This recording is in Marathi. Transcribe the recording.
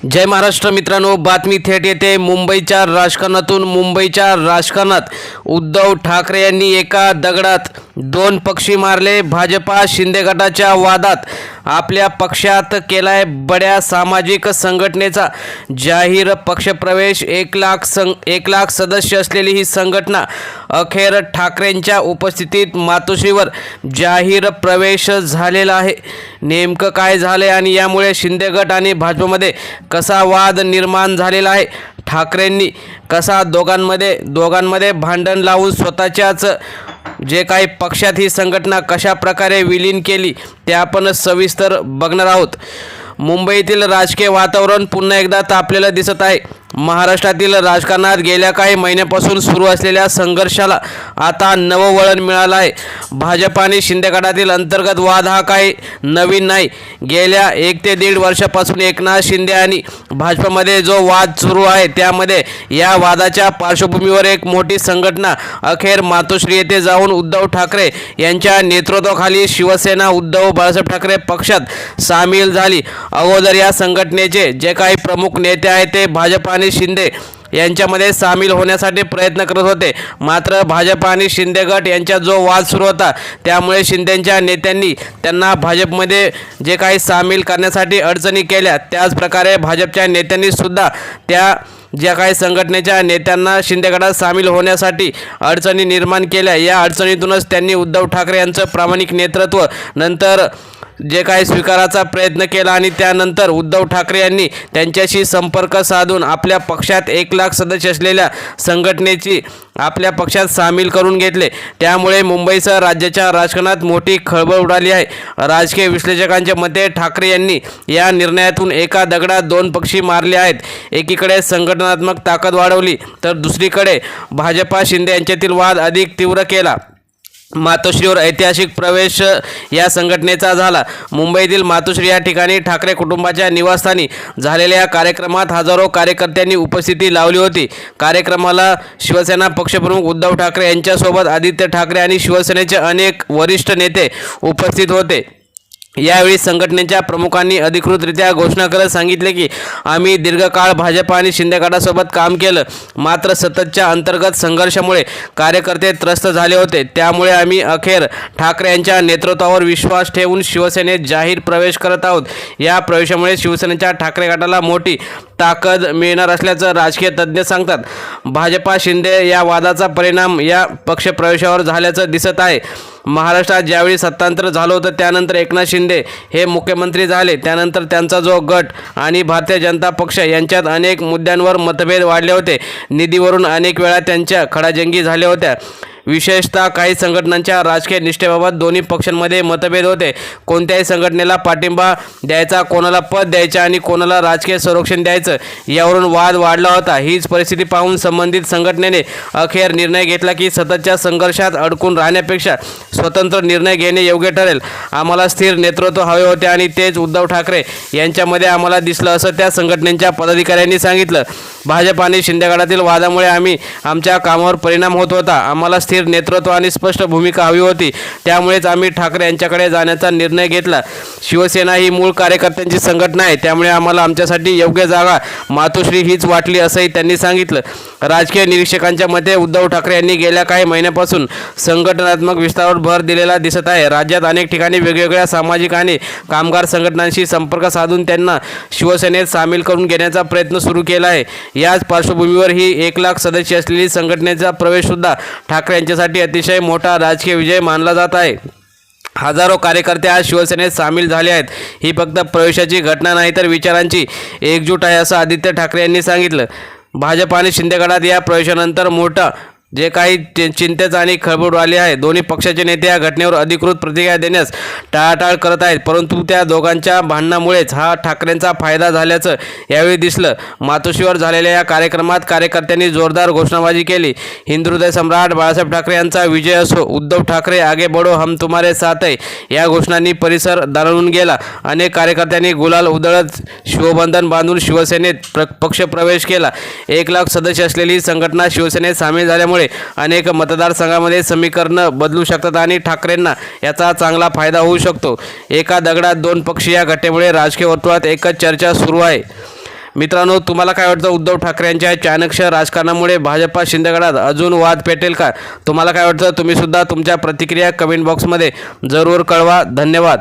जय महाराष्ट्र मित्रांनो, बातमी थेट येते मुंबईच्या राजकारणातून। मुंबईच्या राजकारणात उद्धव ठाकरे यांनी एका दगडात दोन पक्षी मारले। भाजपा शिंदे गटाच्या वादात आपल्या पक्षात केलाय बड्या सामाजिक संघटनेचा जाहीर पक्षप्रवेश। 1 लाख सदस्य असलेली ही संघटना अखेर ठाकरेंच्या उपस्थितीत मातोश्रीवर जाहीर प्रवेश झालेला आहे। नेमकं काय झाले आणि यामुळे शिंदे गट आणि भाजपमध्ये कसा वाद निर्माण झालेला आहे, ठाकरेंनी कसा दोघांमध्ये भांडण लावून स्वतःच्याच जे काही पक्षात ही संघटना कशा प्रकारे विलीन केली ते आपण सविस्तर बघणार आहोत। मुंबईतील राजकीय वातावरण पुन्हा एकदा तापलेलं दिसत आहे। महाराष्ट्रातील राजकारणात गेल्या काही महिन्यापासून सुरू असलेल्या संघर्षाला आता नवं वळण मिळालं आहे। भाजप आणि शिंदे गटातील अंतर्गत वाद हा काही नवीन नाही। गेल्या 1 ते 1.5 वर्षापासून एकनाथ शिंदे आणि भाजपमध्ये जो वाद सुरू आहे त्यामध्ये या वादाच्या पार्श्वभूमीवर एक मोठी संघटना अखेर मातोश्री येथे जाऊन उद्धव ठाकरे यांच्या नेतृत्वाखाली शिवसेना उद्धव बाळासाहेब ठाकरे पक्षात सामील झाली। अगोदर या संघटनेचे जे काही प्रमुख नेते आहेत ते भाजप आणि शिंदे यांच्यामध्ये सामील होण्यासाठी प्रयत्न करत होते। मात्र भाजप आणि शिंदे गट यांचा जो वाद सुरू होता त्यामुळे शिंदेच्या नेत्यांनी त्यांना भाजपमध्ये जे काही सामील करण्यासाठी अडचणी केल्या। त्याच प्रकारे भाजपच्या नेत्यांनी सुद्धा त्या ज्या काही संघटनेच्या नेत्यांना शिंदे गटात सामील होण्यासाठी अडचणी निर्माण केल्या। या अडचणीतूनच त्यांनी उद्धव ठाकरे यांचं प्रामाणिक नेतृत्व नंतर जे काही स्वीकाराचा प्रयत्न केला आणि त्यानंतर उद्धव ठाकरे यांनी त्यांच्याशी संपर्क साधून आपल्या पक्षात 1 लाख सदस्य असलेल्या संघटनेची आपल्या पक्षात सामील करून घेतले। त्यामुळे मुंबईसह राज्याच्या राजकारणात मोठी खळबळ उडाली आहे। राजकीय विश्लेषकांच्या मते ठाकरे यांनी या निर्णयातून एका दगडात दोन पक्षी मारले आहेत। एकीकडे संघटनात्मक ताकद वाढवली तर दुसरीकडे भाजपा शिंदे यांच्यातील वाद अधिक तीव्र केला। मातोश्रीवर ऐतिहासिक प्रवेश या संघटनेचा झाला। मुंबईतील मातोश्री या ठिकाणी ठाकरे कुटुंबाच्या निवासस्थानी झालेल्या कार्यक्रमात हजारो कार्यकर्त्यांनी उपस्थिती लावली होती। कार्यक्रमाला शिवसेना पक्षप्रमुख उद्धव ठाकरे यांच्यासोबत आदित्य ठाकरे आणि शिवसेनेचे अनेक वरिष्ठ नेते उपस्थित होते। यावेळी संघटनेच्या प्रमुखांनी अधिकृतरित्या घोषणा करत सांगितले की आम्ही दीर्घकाळ भाजप आणि शिंदे गटासोबत काम केलं, मात्र सततच्या अंतर्गत संघर्षामुळे कार्यकर्ते त्रस्त झाले होते। त्यामुळे आम्ही अखेर ठाकरे यांच्या नेतृत्वावर विश्वास ठेवून शिवसेनेत जाहीर प्रवेश करत आहोत। या प्रवेशामुळे शिवसेनेच्या ठाकरे गटाला मोठी ताकद मिळणार असल्याचं राजकीय तज्ज्ञ सांगतात। भाजपा शिंदे या वादाचा परिणाम या पक्षप्रवेशावर झाल्याचं दिसत आहे। महाराष्ट्रात ज्यावेळी सत्तांतर झालं होतं त्यानंतर एकनाथ शिंदे हे मुख्यमंत्री झाले। त्यानंतर त्यांचा जो गट आणि भारतीय जनता पक्ष यांच्यात अनेक मुद्द्यांवर मतभेद वाढले होते। निधीवरून अनेक वेळा त्यांच्या खडाजंगी झाल्या होत्या। विशेषतः काही संघटनांच्या राजकीय निष्ठेबाबत दोन्ही पक्षांमध्ये मतभेद होते। कोणत्याही संघटनेला पाठिंबा द्यायचा, कोणाला पद द्यायचं आणि कोणाला राजकीय संरक्षण द्यायचं यावरून वाद वाढला होता। हीच परिस्थिती पाहून संबंधित संघटनेने अखेर निर्णय घेतला की सततच्या संघर्षात अडकून राहण्यापेक्षा स्वतंत्र निर्णय घेणे योग्य ठरेल। आम्हाला स्थिर नेतृत्व हवे होते आणि तेच उद्धव ठाकरे यांच्यामध्ये आम्हाला दिसलं, असं त्या संघटनेच्या पदाधिकाऱ्यांनी सांगितलं। भाजप आणि शिंदे गटातील वादामुळे आमच्या कामावर परिणाम होत होता। आम्हाला स्थिर नेतृत्व आणि स्पष्ट भूमिका हवी होती, त्यामुळेच आम्ही ठाकरे यांच्याकडे जाण्याचा निर्णय घेतला। शिवसेना ही मूळ कार्यकर्त्यांची संघटना आहे, त्यामुळे आम्हाला आमच्यासाठी योग्य जागा मातोश्री हीच वाटली, असंही त्यांनी सांगितलं। राजकीय निरीक्षकांच्या मते उद्धव ठाकरे यांनी गेल्या काही महिन्यापासून संघटनात्मक विस्तारावर भर दिलेला दिसत आहे। राज्यात अनेक ठिकाणी वेगवेगळ्या सामाजिक आणि कामगार संघटनांशी संपर्क साधून त्यांना शिवसेनेत सामील करून घेण्याचा प्रयत्न सुरू केला आहे। याच पार्श्वभूमीवर ही 1 लाख सदस्य असलेली संघटनेचा प्रवेश सुद्धा ठाकरे यांच्यासाठी अतिशय मोठा राजकीय विजय मानला जात आहे। हजारो कार्यकर्ते आज शिवसेनेत सामील झाले आहेत। ही फक्त प्रवेशाची घटना नाही तर विचारांची एकजूट आहे, असं आदित्य ठाकरे यांनी सांगितलं। भाजप आणि शिंदे गटात या प्रवेशानंतर मोठा जे काही चिंतेच आणि खळबळ आली आहे। दोन्ही पक्षाचे नेते या घटनेवर अधिकृत प्रतिक्रिया देण्यास टाळाटाळ करत आहेत, परंतु त्या दोघांच्या भांडणामुळेच हा ठाकरेंचा फायदा झाल्याचं यावेळी दिसलं। मातोश्रीवर झालेल्या या कार्यक्रमात कार्यकर्त्यांनी जोरदार घोषणाबाजी केली। हिंदुहृदय सम्राट बाळासाहेब ठाकरे यांचा विजय असो, उद्धव ठाकरे आगे बढो, हम तुम्हारे साथ है या घोषणांनी परिसर दणाणून गेला। अनेक कार्यकर्त्यांनी गुलाल उधळत शिवबंधन बांधून शिवसेनेत पक्षप्रवेश केला। 1 लाख सदस्य असलेली संघटना शिवसेनेत सामील झाल्यामुळे अनेक मतदारसंघामध्ये समीकरण बदलू शकतात आणि ठाकरेंना याचा चांगला फायदा होऊ शकतो। एका दगडात दोन पक्षी या घटनेमुळे राजकीय वर्तुळात एकच चर्चा सुरू आहे। मित्रांनो, तुम्हाला काय वाटतं, उद्धव ठाकरे यांच्या चाणक्य राजकारणामुळे भाजपा शिंदेगडात अजून वाद पेटेल का? तुम्हाला काय वाटतं? तुम्ही सुद्धा तुमच्या प्रतिक्रिया कमेंट बॉक्समध्ये जरूर कळवा. धन्यवाद.